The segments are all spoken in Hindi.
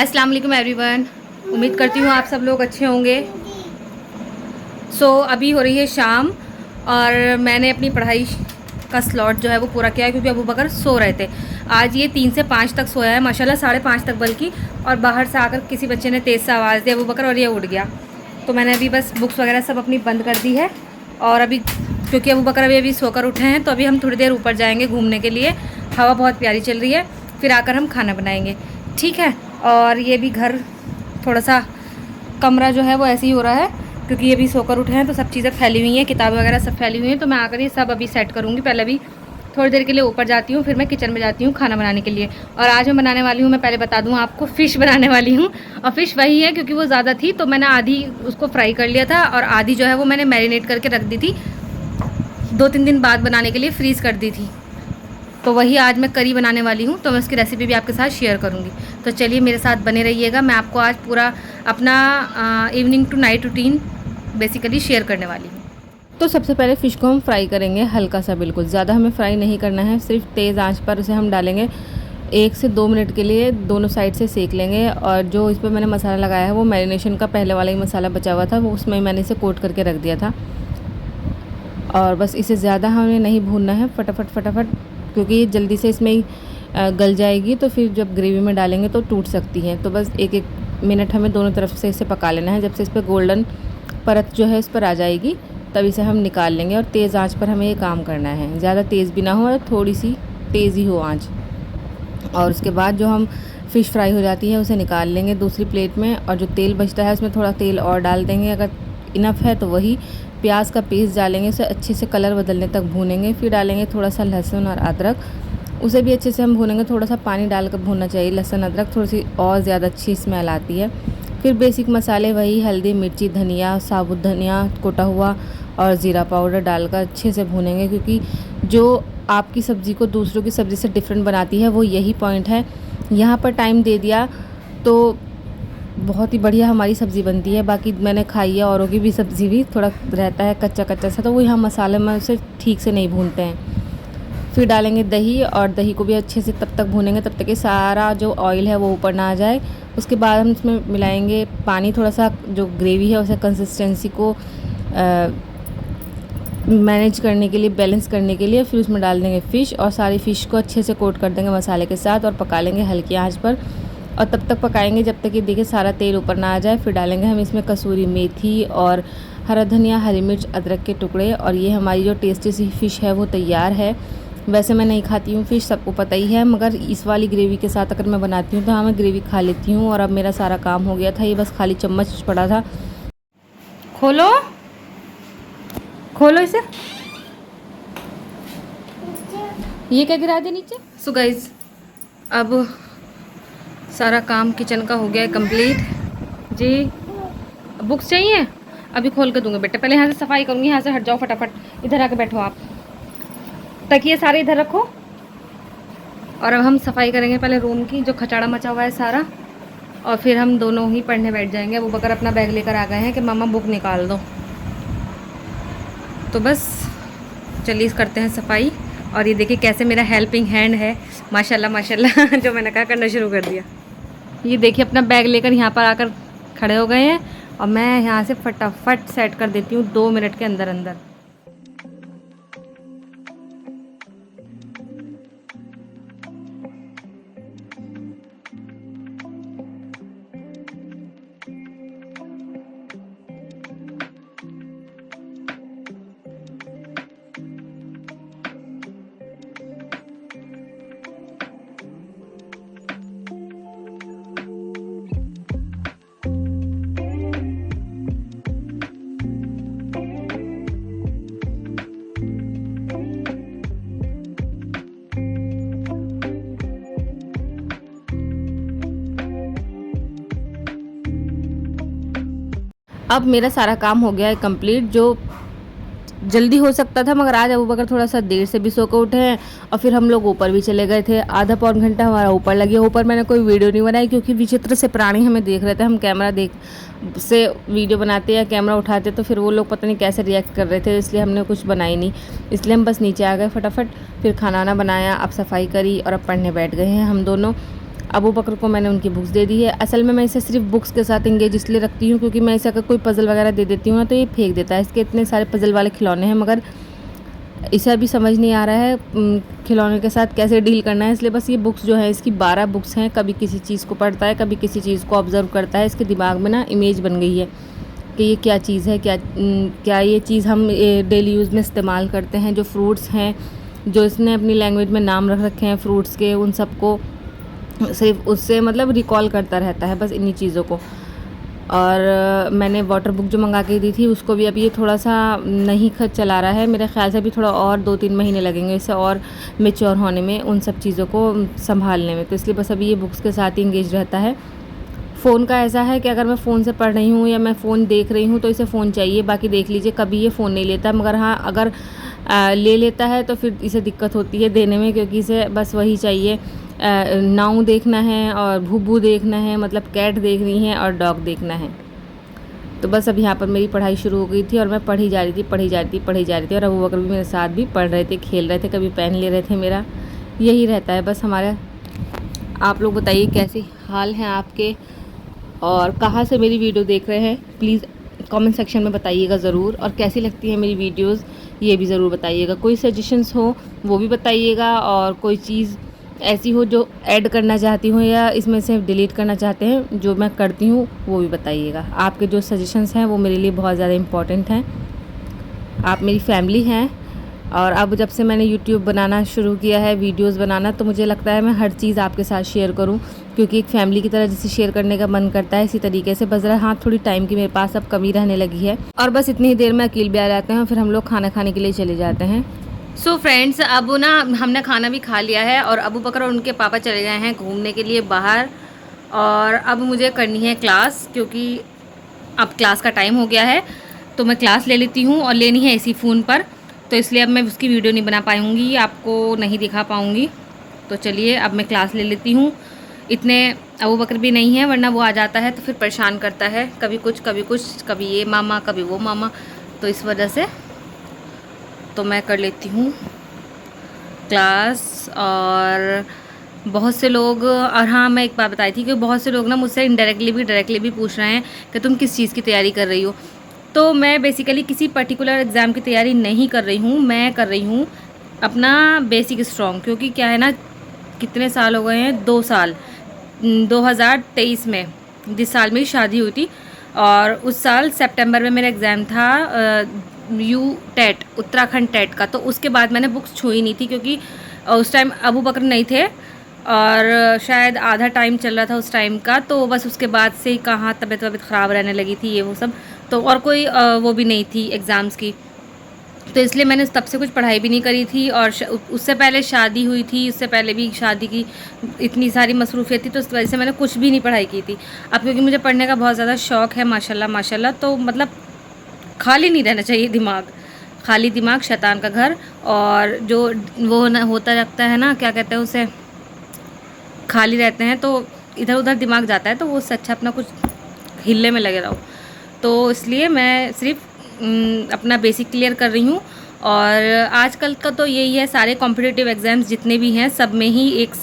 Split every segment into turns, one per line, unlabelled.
अस्सलाम वालेकुम एवरीवन। उम्मीद करती हूँ आप सब लोग अच्छे होंगे। अभी हो रही है शाम और मैंने अपनी पढ़ाई का स्लॉट जो है वो पूरा किया है, क्योंकि अबू बकर सो रहे थे। आज ये 3 से 5 तक सोया है माशाल्लाह, 5:30 तक बल्कि। और बाहर से आकर किसी बच्चे ने तेज़ सा आवाज़ दी अबू बकर, और ये उठ गया। तो मैंने अभी बस बुक्स वगैरह सब अपनी बंद कर दी है। और अभी क्योंकि अबू बकर अभी सोकर उठे हैं, तो अभी हम थोड़ी देर ऊपर जाएंगे घूमने के लिए। हवा बहुत प्यारी चल रही है, फिर आकर हम खाना बनाएंगे, ठीक है। और ये भी घर थोड़ा सा कमरा जो है वो ऐसे ही हो रहा है, क्योंकि ये भी सोकर उठे हैं, तो सब चीज़ें फैली हुई हैं, किताबें वगैरह सब फैली हुई हैं। तो मैं आकर ये सब अभी सेट करूँगी। पहले भी थोड़ी देर के लिए ऊपर जाती हूँ, फिर मैं किचन में जाती हूँ खाना बनाने के लिए। और आज मैं बनाने वाली हूँ, मैं पहले बता दूँ आपको, फ़िश बनाने वाली हूँ। और फ़िश वही है, क्योंकि वो ज़्यादा थी तो मैंने आधी उसको फ्राई कर लिया था, और आधी जो है वो मैंने मैरिनेट करके रख दी थी, 2-3 दिन बाद बनाने के लिए फ्रीज़ कर दी थी। तो वही आज मैं करी बनाने वाली हूँ, तो मैं उसकी रेसिपी भी आपके साथ शेयर करूँगी। तो चलिए मेरे साथ बने रहिएगा। मैं आपको आज पूरा अपना evening to night routine basically share करने वाली हूँ। तो सबसे पहले फ़िश को हम फ्राई करेंगे हल्का सा, बिल्कुल ज़्यादा हमें फ्राई नहीं करना है, सिर्फ तेज़ आंच पर उसे हम डालेंगे। 1 से 2 मिनट के लिए दोनों साइड से सेक लेंगे। और जो इस पर मैंने मसाला लगाया है वो मैरिनेशन का पहले वाला ही मसाला बचा हुआ था, वो उसमें मैंने इसे कोट करके रख दिया था। और बस इसे ज़्यादा हमें नहीं भूनना है, फटाफट, क्योंकि ये जल्दी से इसमें ही गल जाएगी, तो फिर जब ग्रेवी में डालेंगे तो टूट सकती है। तो बस 1-1 मिनट हमें दोनों तरफ से इसे पका लेना है। जब से इस पर गोल्डन परत जो है इस पर आ जाएगी, तब इसे हम निकाल लेंगे। और तेज़ आंच पर हमें ये काम करना है, ज़्यादा तेज़ भी ना हो और थोड़ी सी तेज़ ही हो आंच। और उसके बाद जो हम फ़िश फ्राई हो जाती है उसे निकाल लेंगे दूसरी प्लेट में, और जो तेल बचता है उसमें थोड़ा तेल और डाल देंगे, अगर इनफ है तो वही प्याज का पेस्ट डालेंगे, उसे अच्छे से कलर बदलने तक भूनेंगे। फिर डालेंगे थोड़ा सा लहसुन और अदरक, उसे भी अच्छे से हम भूनेंगे। थोड़ा सा पानी डालकर भूनना चाहिए लहसुन अदरक, थोड़ी सी और ज़्यादा अच्छी स्मेल आती है। फिर बेसिक मसाले वही हल्दी, मिर्ची, धनिया, साबुत धनिया कोटा हुआ और ज़ीरा पाउडर डालकर अच्छे से भूनेंगे, क्योंकि जो आपकी सब्ज़ी को दूसरों की सब्ज़ी से डिफरेंट बनाती है वो यही पॉइंट है। यहाँ पर टाइम दे दिया तो बहुत ही बढ़िया हमारी सब्ज़ी बनती है। बाकी मैंने खाई है औरों की भी सब्ज़ी, भी थोड़ा रहता है कच्चा सा, तो वो यहाँ मसाले में उसे ठीक से नहीं भूनते हैं। फिर डालेंगे दही, और दही को भी अच्छे से तब तक भूनेंगे तब तक कि सारा जो ऑयल है वो ऊपर ना आ जाए। उसके बाद हम इसमें मिलाएंगे पानी, थोड़ा सा जो ग्रेवी है उसे कंसिस्टेंसी को मैनेज करने के लिए, बैलेंस करने के लिए। फिर उसमें डाल देंगे फ़िश, और सारी फ़िश को अच्छे से कोट कर देंगे मसाले के साथ, और पका लेंगे हल्की आंच पर। और तब तक पकाएंगे जब तक कि देखिए सारा तेल ऊपर ना आ जाए। फिर डालेंगे हम इसमें कसूरी मेथी और हरा धनिया, हरी मिर्च, अदरक के टुकड़े। और ये हमारी जो टेस्टी सी फ़िश है वो तैयार है। वैसे मैं नहीं खाती हूँ फ़िश, सबको पता ही है, मगर इस वाली ग्रेवी के साथ अगर मैं बनाती हूँ तो हाँ मैं ग्रेवी खा लेती हूँ। और अब मेरा सारा काम हो गया था, ये बस खाली चम्मच पड़ा था। खोलो खोलो इसे, ये क्या गिरा दे नीचे। सो गाइज, अब सारा काम किचन का हो गया है कंप्लीट जी। बुक्स चाहिए, अभी खोल के दूंगी बेटा। पहले यहाँ से सफाई करूँगी, यहाँ से हट जाओ फटाफट, इधर आके बैठो आप, तकिए सारे इधर रखो। और अब हम सफाई करेंगे पहले रूम की, जो खचाड़ा मचा हुआ है सारा, और फिर हम दोनों ही पढ़ने बैठ जाएंगे। अबू बकर अपना बैग लेकर आ गए हैं कि मामा बुक निकाल दो। तो बस चलिए करते हैं सफाई। और ये देखिए कैसे मेरा हेल्पिंग हैंड है, माशाल्लाह माशाल्लाह जो मैंने कहा करना शुरू कर दिया। ये देखिए अपना बैग लेकर यहाँ पर आकर खड़े हो गए हैं, और मैं यहाँ से फटाफट सेट कर देती हूँ 2 मिनट के अंदर अंदर। अब मेरा सारा काम हो गया है कंप्लीट, जो जल्दी हो सकता था, मगर आज अबू बकर थोड़ा सा देर से भी सो कर उठे हैं। और फिर हम लोग ऊपर भी चले गए थे, आधा पौन घंटा हमारा ऊपर लगे। ऊपर मैंने कोई वीडियो नहीं बनाई, क्योंकि विचित्र से प्राणी हमें देख रहे थे। हम कैमरा देख से वीडियो बनाते या कैमरा उठाते तो फिर वो लोग पता नहीं कैसे रिएक्ट कर रहे थे, इसलिए हमने कुछ बनाई नहीं। इसलिए हम बस नीचे आ गए फटाफट, फिर खाना वाना बनाया, अब सफाई करी, और अब पढ़ने बैठ गए हैं हम दोनों। अबू बकर को मैंने उनकी बुक्स दे दी है। असल में मैं इसे सिर्फ बुक्स के साथ इंगेज इसलिए रखती हूँ क्योंकि मैं इसे अगर कोई पज़ल वगैरह दे देती हूँ ना तो ये फेंक देता है। इसके इतने सारे पज़ल वाले खिलौने हैं, मगर इसे अभी समझ नहीं आ रहा है खिलौने के साथ कैसे डील करना है, इसलिए बस ये बुक्स जो है इसकी 12 बुक्स हैं। कभी किसी चीज़ को पढ़ता है, कभी किसी चीज़ को ऑब्ज़र्व करता है। इसके दिमाग में ना इमेज बन गई है कि ये क्या चीज़ है, क्या ये चीज़ हम डेली यूज़ में इस्तेमाल करते हैं। जो फ्रूट्स हैं, जो इसने अपनी लैंग्वेज में नाम रख रखे हैं फ्रूट्स के, उन सबको सिर्फ उससे मतलब रिकॉल करता रहता है बस इन्हीं चीज़ों को। और मैंने वाटर बुक जो मंगा के दी थी उसको भी अभी ये थोड़ा सा नहीं खत चला रहा है। मेरे ख़्याल से अभी थोड़ा और 2-3 महीने लगेंगे इसे और मैच्योर होने में, उन सब चीज़ों को संभालने में। तो इसलिए बस अभी ये बुक्स के साथ ही इंगेज रहता है। फ़ोन का ऐसा है कि अगर मैं फ़ोन से पढ़ रही हूँ या मैं फ़ोन देख रही हूँ तो इसे फ़ोन चाहिए। बाकी देख लीजिए, कभी ये फ़ोन नहीं लेता। मगर हाँ, अगर ले लेता है तो फिर इसे दिक्कत होती है देने में, क्योंकि इसे बस वही चाहिए, नाऊ देखना है और भूबू देखना है, मतलब कैट देखनी है और डॉग देखना है। तो बस अब यहाँ पर मेरी पढ़ाई शुरू हो गई थी और मैं पढ़ी जा रही थी और अबू बकर भी मेरे साथ भी पढ़ रहे थे, खेल रहे थे, कभी पेन ले रहे थे मेरा। यही रहता है बस हमारा। आप लोग बताइए कैसे हाल हैं आपके और कहाँ से मेरी वीडियो देख रहे हैं, प्लीज़ कमेंट सेक्शन में बताइएगा ज़रूर। और कैसी लगती है मेरी वीडियोज़ ये भी ज़रूर बताइएगा। कोई सजेशंस हो वो भी बताइएगा, और कोई चीज़ ऐसी हो जो ऐड करना चाहती हूँ या इसमें से डिलीट करना चाहते हैं जो मैं करती हूँ वो भी बताइएगा। आपके जो सजेशंस हैं वो मेरे लिए बहुत ज़्यादा इम्पॉर्टेंट हैं। आप मेरी फैमिली हैं, और अब जब से मैंने यूट्यूब बनाना शुरू किया है, वीडियोस बनाना, तो मुझे लगता है मैं हर चीज़ आपके साथ शेयर करूं, क्योंकि एक फैमिली की तरह जैसे शेयर करने का मन करता है इसी तरीके से। बस हाँ, थोड़ी टाइम की मेरे पास अब कमी रहने लगी है, और बस इतनी ही देर में अकील भी आ जाते हैं, फिर हम लोग खाना खाने के लिए चले जाते हैं। सो फ्रेंड्स, अब ना हमने खाना भी खा लिया है और अबू बकर और उनके पापा चले गए हैं घूमने के लिए बाहर। और अब मुझे करनी है क्लास, क्योंकि अब क्लास का टाइम हो गया है, तो मैं क्लास ले लेती हूँ और लेनी है इसी फ़ोन पर। तो इसलिए अब मैं उसकी वीडियो नहीं बना पाऊँगी, आपको नहीं दिखा पाऊँगी। तो चलिए अब मैं क्लास ले लेती हूँ। इतने अबू बकर भी नहीं है, वरना वो आ जाता है तो फिर परेशान करता है, कभी कुछ कभी कुछ, कभी ये मामा कभी वो मामा। तो इस वजह से तो मैं कर लेती हूँ क्लास। और बहुत से लोग, और हाँ, मैं एक बात बताई थी कि बहुत से लोग ना मुझसे इनडायरेक्टली भी डायरेक्टली भी पूछ रहे हैं कि तुम किस चीज़ की तैयारी कर रही हो। तो मैं बेसिकली किसी पर्टिकुलर एग्ज़ाम की तैयारी नहीं कर रही हूँ, मैं कर रही हूँ अपना बेसिक स्ट्रॉन्ग। क्योंकि क्या है ना, कितने साल हो गए हैं, 2 साल, 2023 में, जिस साल मेरी शादी हुई थी, और उस साल सितंबर में मेरा एग्ज़ाम था यू टेट, उत्तराखंड टेट का। तो उसके बाद मैंने बुक्स छुई नहीं थी, क्योंकि उस टाइम अबू बकर नहीं थे और शायद आधा टाइम चल रहा था उस टाइम का। तो बस उसके बाद से ही कहाँ तबीयत ख़राब रहने लगी थी, ये वो सब। तो और कोई वो भी नहीं थी एग्ज़ाम्स की, तो इसलिए मैंने तब से कुछ पढ़ाई भी नहीं करी थी। और उससे पहले शादी हुई थी, उससे पहले भी शादी की इतनी सारी मसरूफियत थी, तो उस वजह से मैंने कुछ भी नहीं पढ़ाई की थी। अब क्योंकि मुझे पढ़ने का बहुत ज़्यादा शौक़ है, माशाल्लाह माशाल्लाह, तो मतलब खाली नहीं रहना चाहिए दिमाग। खाली दिमाग शैतान का घर। और जो वो ना होता रखता है ना, क्या कहते हैं उसे, खाली रहते हैं तो इधर उधर दिमाग जाता है, तो वो उससे अच्छा अपना कुछ हिलने में लगे रहो। तो इसलिए मैं सिर्फ अपना बेसिक क्लियर कर रही हूँ। और आजकल का तो यही है, सारे कॉम्पिटिटिव एग्ज़ाम्स जितने भी हैं सब में ही एक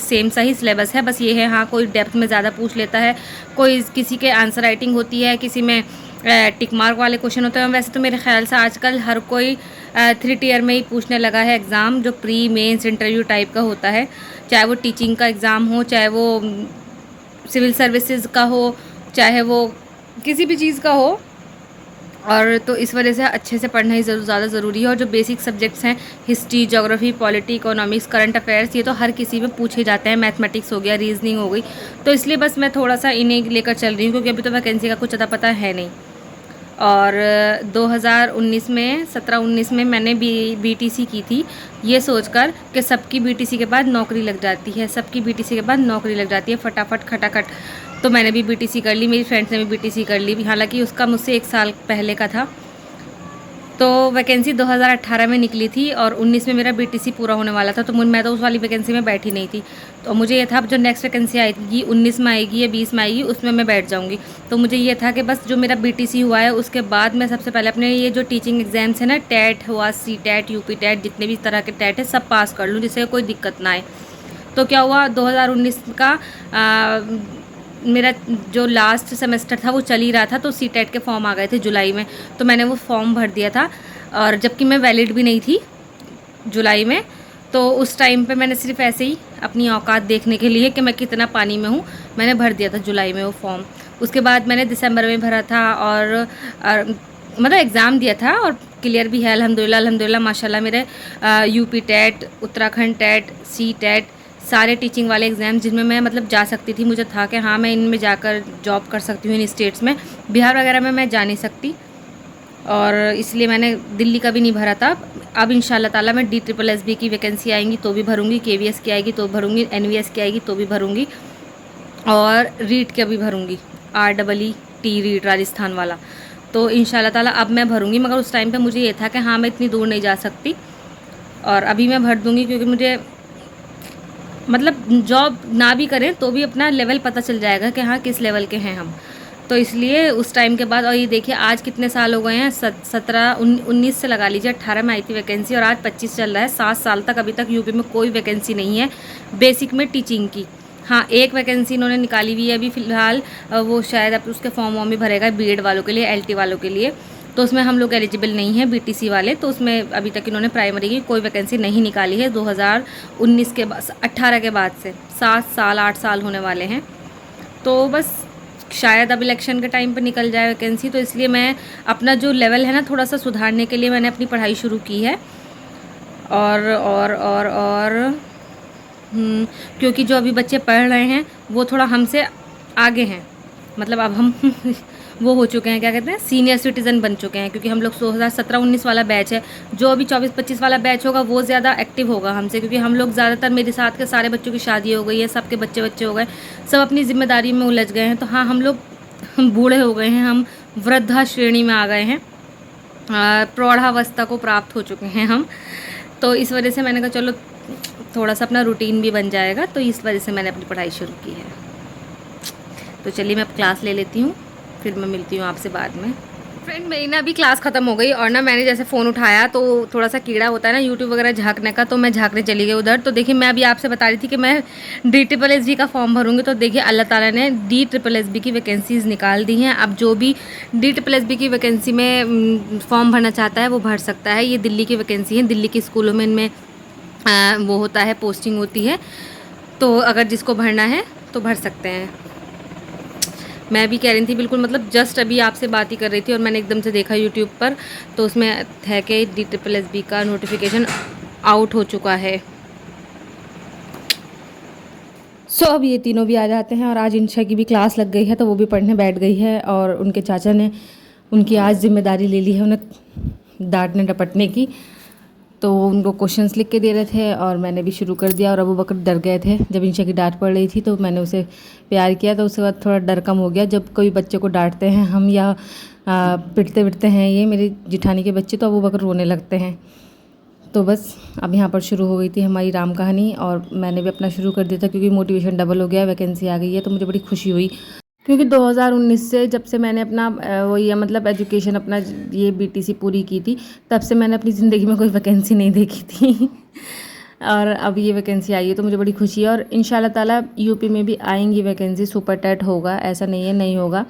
सेम सा ही सिलेबस है। बस ये है, हाँ, कोई डेप्थ में ज़्यादा पूछ लेता है, कोई किसी के आंसर राइटिंग होती है, किसी में टिक मार्क वाले क्वेश्चन होते हैं। वैसे तो मेरे ख्याल से आजकल हर कोई 3 टियर में ही पूछने लगा है एग्ज़ाम, जो प्री मेंस इंटरव्यू टाइप का होता है, चाहे वो टीचिंग का एग्ज़ाम हो, चाहे वो सिविल सर्विसेज का हो, चाहे वो किसी भी चीज़ का हो। और तो इस वजह से अच्छे से पढ़ना ही ज़्यादा ज़रूरी है। और जो बेसिक सब्जेक्ट्स हैं, history, geography, polity, economics, current affairs, ये तो हर किसी में पूछे जाते हैं। मैथमेटिक्स हो गया, रीजनिंग हो गई। तो इसलिए बस मैं थोड़ा सा इन्हें लेकर चल रही हूँ, क्योंकि अभी तो वैकेंसी का कुछ ज़्यादा पता है नहीं। और 2019 में 17-19 में मैंने बीटीसी की थी, ये सोचकर कि सबकी बीटीसी के बाद नौकरी लग जाती है, सबकी बीटीसी के बाद नौकरी लग जाती है फटाफट खटाखट। तो मैंने भी बीटीसी कर ली, मेरी फ्रेंड्स ने भी बीटीसी कर ली, हालांकि उसका मुझसे 1 साल पहले का था। तो वैकेंसी 2018 में निकली थी और 19 में मेरा बीटीसी पूरा होने वाला था, तो मैं तो उस वाली वैकेंसी में बैठी नहीं थी। तो मुझे ये था जो नेक्स्ट वैकेंसी आएगी 19 में आएगी या 20 में आएगी, उसमें मैं बैठ जाऊंगी। तो मुझे ये था कि बस जो मेरा बीटीसी हुआ है उसके बाद मैं सबसे पहले अपने ये जो टीचिंग एग्ज़ाम्स हैं ना, टेट हुआ, सी टेट, यूपी टेट, जितने भी तरह के टेट है सब पास कर लूँ, जिससे कोई दिक्कत ना आए। तो क्या हुआ, 2019 का मेरा जो लास्ट सेमेस्टर था वो चल ही रहा था, तो सीटेट के फॉर्म आ गए थे जुलाई में, तो मैंने वो फॉर्म भर दिया था। और जबकि मैं वैलिड भी नहीं थी जुलाई में, तो उस टाइम पे मैंने सिर्फ ऐसे ही अपनी औकात देखने के लिए कि मैं कितना पानी में हूँ, मैंने भर दिया था जुलाई में वो फॉर्म। उसके बाद मैंने दिसंबर में भरा था और मतलब एग्ज़ाम दिया था और क्लियर भी है अल्हम्दुलिल्लाह। अल्हम्दुलिल्लाह माशाल्लाह मेरे UP TET, Uttarakhand TET, C TET, सारे टीचिंग वाले एग्ज़ाम जिनमें मैं मतलब जा सकती थी, मुझे था कि हाँ मैं इनमें जाकर जॉब कर सकती हूँ इन स्टेट्स में। बिहार वगैरह में मैं जा नहीं सकती, और इसलिए मैंने दिल्ली का भी नहीं भरा था। अब इंशाल्लाह ताला मैं DSSB की वैकेंसी आएंगी तो भी भरूंगी, KVS की आएगी तो भरूंगी, NVS की आएगी तो भी भरूंगी, और रीट का भी भरूंगी, REET रीट राजस्थान वाला। तो इंशाल्लाह ताला अब मैं भरूंगी, मगर उस टाइम पे मुझे ये था कि हाँ मैं इतनी दूर नहीं जा सकती, और अभी मैं भर दूंगी, क्योंकि मुझे मतलब जॉब ना भी करें तो भी अपना लेवल पता चल जाएगा कि हाँ किस लेवल के हैं हम। तो इसलिए उस टाइम के बाद, और ये देखिए आज कितने साल हो गए हैं, 19 से लगा लीजिए, 18 में आई थी वैकेंसी और आज 25 चल रहा है। 7 साल तक अभी तक यूपी में कोई वैकेंसी नहीं है बेसिक में टीचिंग की। हाँ एक वैकेंसी इन्होंने निकाली हुई है अभी फ़िलहाल, वो शायद अब उसके फॉर्म वॉर्म भी भरेगा BEd वालों के लिए, LT वालों के लिए, तो उसमें हम लोग एलिजिबल नहीं हैं BTC वाले, तो उसमें अभी तक इन्होंने प्राइमरी की कोई वैकेंसी नहीं निकाली है 2019 के बाद, 18 के बाद से 7 साल 8 साल होने वाले हैं। तो बस शायद अब इलेक्शन के टाइम पे निकल जाए वैकेंसी, तो इसलिए मैं अपना जो लेवल है ना थोड़ा सा सुधारने के लिए मैंने अपनी पढ़ाई शुरू की है। और क्योंकि जो अभी बच्चे पढ़ रहे हैं वो थोड़ा हमसे आगे हैं, मतलब अब हम वो हो चुके हैं, क्या कहते हैं, सीनियर सिटीज़न बन चुके हैं, क्योंकि हम लोग 2017-19 वाला बैच है। जो अभी 24-25 वाला बैच होगा वो ज़्यादा एक्टिव होगा हमसे, क्योंकि हम लोग ज़्यादातर, मेरे साथ के सारे बच्चों की शादी हो गई है, सबके बच्चे बच्चे हो गए, सब अपनी ज़िम्मेदारी में उलझ गए हैं। तो हाँ हम लोग बूढ़े हो गए हैं, हम वृद्धा श्रेणी में आ गए हैं, प्रौढ़ावस्था को प्राप्त हो चुके हैं हम। तो इस वजह से मैंने कहा चलो थोड़ा सा अपना रूटीन भी बन जाएगा, तो इस वजह से मैंने अपनी पढ़ाई शुरू की है। तो चलिए मैं अब क्लास ले लेती हूँ, फिर मैं मिलती हूँ आपसे बाद में। फ्रेंड मेरी ना अभी क्लास ख़त्म हो गई, और ना मैंने जैसे फ़ोन उठाया तो थोड़ा सा कीड़ा होता है ना यूट्यूब वगैरह झाँकने का, तो मैं झाँकने चली गई उधर। तो देखिए मैं अभी आपसे बता रही थी कि मैं DSSB का फॉर्म भरूंगी, तो देखिए अल्लाह ताला ने DSSB की वैकेंसीज़ निकाल दी हैं। अब जो भी DSSB की वैकेंसी में फॉर्म भरना चाहता है वो भर सकता है। ये दिल्ली की वैकेंसी है, दिल्ली के स्कूलों में इनमें वो होता है, पोस्टिंग होती है, तो अगर जिसको भरना है तो भर सकते हैं। मैं भी कह रही थी बिल्कुल, मतलब जस्ट अभी आपसे बात ही कर रही थी और मैंने एकदम से देखा यूट्यूब पर, तो उसमें है कि DSSB का नोटिफिकेशन आउट हो चुका है। अब ये तीनों भी आ जाते हैं, और आज इंशा की भी क्लास लग गई है तो वो भी पढ़ने बैठ गई है, और उनके चाचा ने उनकी आज जिम्मेदारी ले ली है उन्हें डांटने डपटने की। तो उनको क्वेश्चंस लिख के दे रहे थे और मैंने भी शुरू कर दिया, और अबू बकर डर गए थे जब इंशा की डांट पड़ रही थी, तो मैंने उसे प्यार किया, तो उसके बाद थोड़ा डर कम हो गया। जब कोई बच्चे को डांटते हैं हम या पिटते पिटते हैं ये मेरी जिठानी के बच्चे, तो अबू बकर रोने लगते हैं। तो बस अब यहाँ पर शुरू हो गई थी हमारी राम कहानी, और मैंने भी अपना शुरू कर दिया था, क्योंकि मोटिवेशन डबल हो गया, वैकेंसी आ गई है, तो मुझे बड़ी खुशी हुई। क्योंकि 2019 से जब से मैंने अपना वही मतलब एजुकेशन अपना ये BTC पूरी की थी, तब से मैंने अपनी ज़िंदगी में कोई वैकेंसी नहीं देखी थी और अब ये वैकेंसी आई है तो मुझे बड़ी खुशी है। और इंशाल्लाह ताला यूपी में भी आएंगी वैकेंसी, सुपर टेट होगा, ऐसा नहीं है नहीं होगा,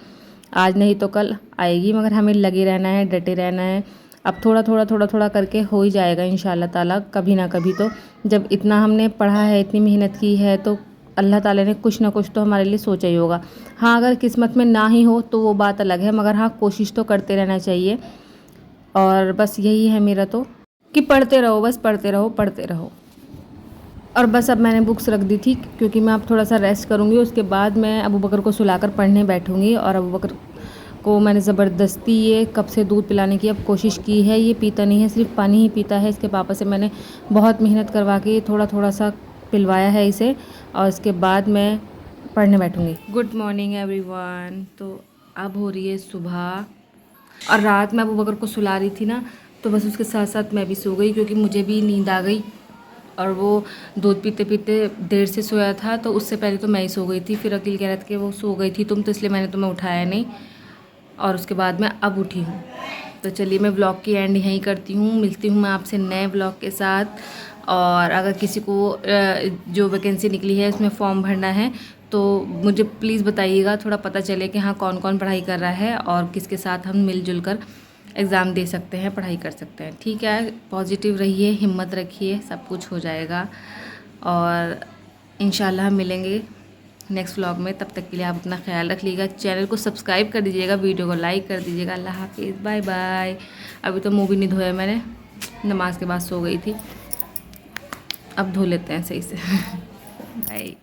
आज नहीं तो कल आएगी, मगर हमें लगे रहना है, डटे रहना है। अब थोड़ा करके हो ही जाएगा इंशाल्लाह ताला, कभी ना कभी तो। जब इतना हमने पढ़ा है, इतनी मेहनत की है, तो अल्लाह ताला ने कुछ ना कुछ तो हमारे लिए सोचा ही होगा। हाँ अगर किस्मत में ना ही हो तो वो बात अलग है, मगर हाँ कोशिश तो करते रहना चाहिए। और बस यही है मेरा तो, कि पढ़ते रहो, बस पढ़ते रहो पढ़ते रहो। और बस अब मैंने बुक्स रख दी थी, क्योंकि मैं अब थोड़ा सा रेस्ट करूँगी, उसके बाद मैं अबू बकर को सुलाकर पढ़ने बैठूँगी। और अबू बकर को मैंने ज़बरदस्ती ये कप से दूध पिलाने की अब कोशिश की है, ये पीता नहीं है, सिर्फ पानी ही पीता है। इसके पापा से मैंने बहुत मेहनत करवा के थोड़ा सा पिलवाया है इसे, और इसके बाद मैं पढ़ने बैठूँगी। Good morning everyone. तो अब हो रही है सुबह, और रात में अबू बकर को सुला रही थी ना, तो बस उसके साथ साथ मैं भी सो गई, क्योंकि मुझे भी नींद आ गई। और वो दूध पीते पीते देर से सोया था, तो उससे पहले तो मैं ही सो गई थी। फिर अकील कह रहा था कि वो सो गई थी तुम, तो इसलिए मैंने तुम्हें उठाया नहीं, और उसके बाद मैं अब उठी हूँ। तो चलिए मैं व्लॉग की एंड यहीं करती हूँ, मिलती हूँ मैं आपसे नए व्लॉग के साथ। और अगर किसी को जो वैकेंसी निकली है उसमें फॉर्म भरना है तो मुझे प्लीज़ बताइएगा, थोड़ा पता चले कि हाँ कौन कौन पढ़ाई कर रहा है और किसके साथ हम मिलजुल कर एग्ज़ाम दे सकते हैं, पढ़ाई कर सकते हैं। ठीक है, पॉजिटिव रहिए, हिम्मत रखिए, सब कुछ हो जाएगा और इंशाल्लाह हम मिलेंगे नेक्स्ट व्लॉग में। तब तक के लिए आप अपना ख्याल रख लीजिएगा, चैनल को सब्सक्राइब कर दीजिएगा, वीडियो को लाइक कर दीजिएगा। अल्लाह हाफिज़, बाय बाय। अभी तो मुँह भी नहीं धोया मैंने, नमाज के बाद सो गई थी, अब धो लेते हैं सही से। बाय।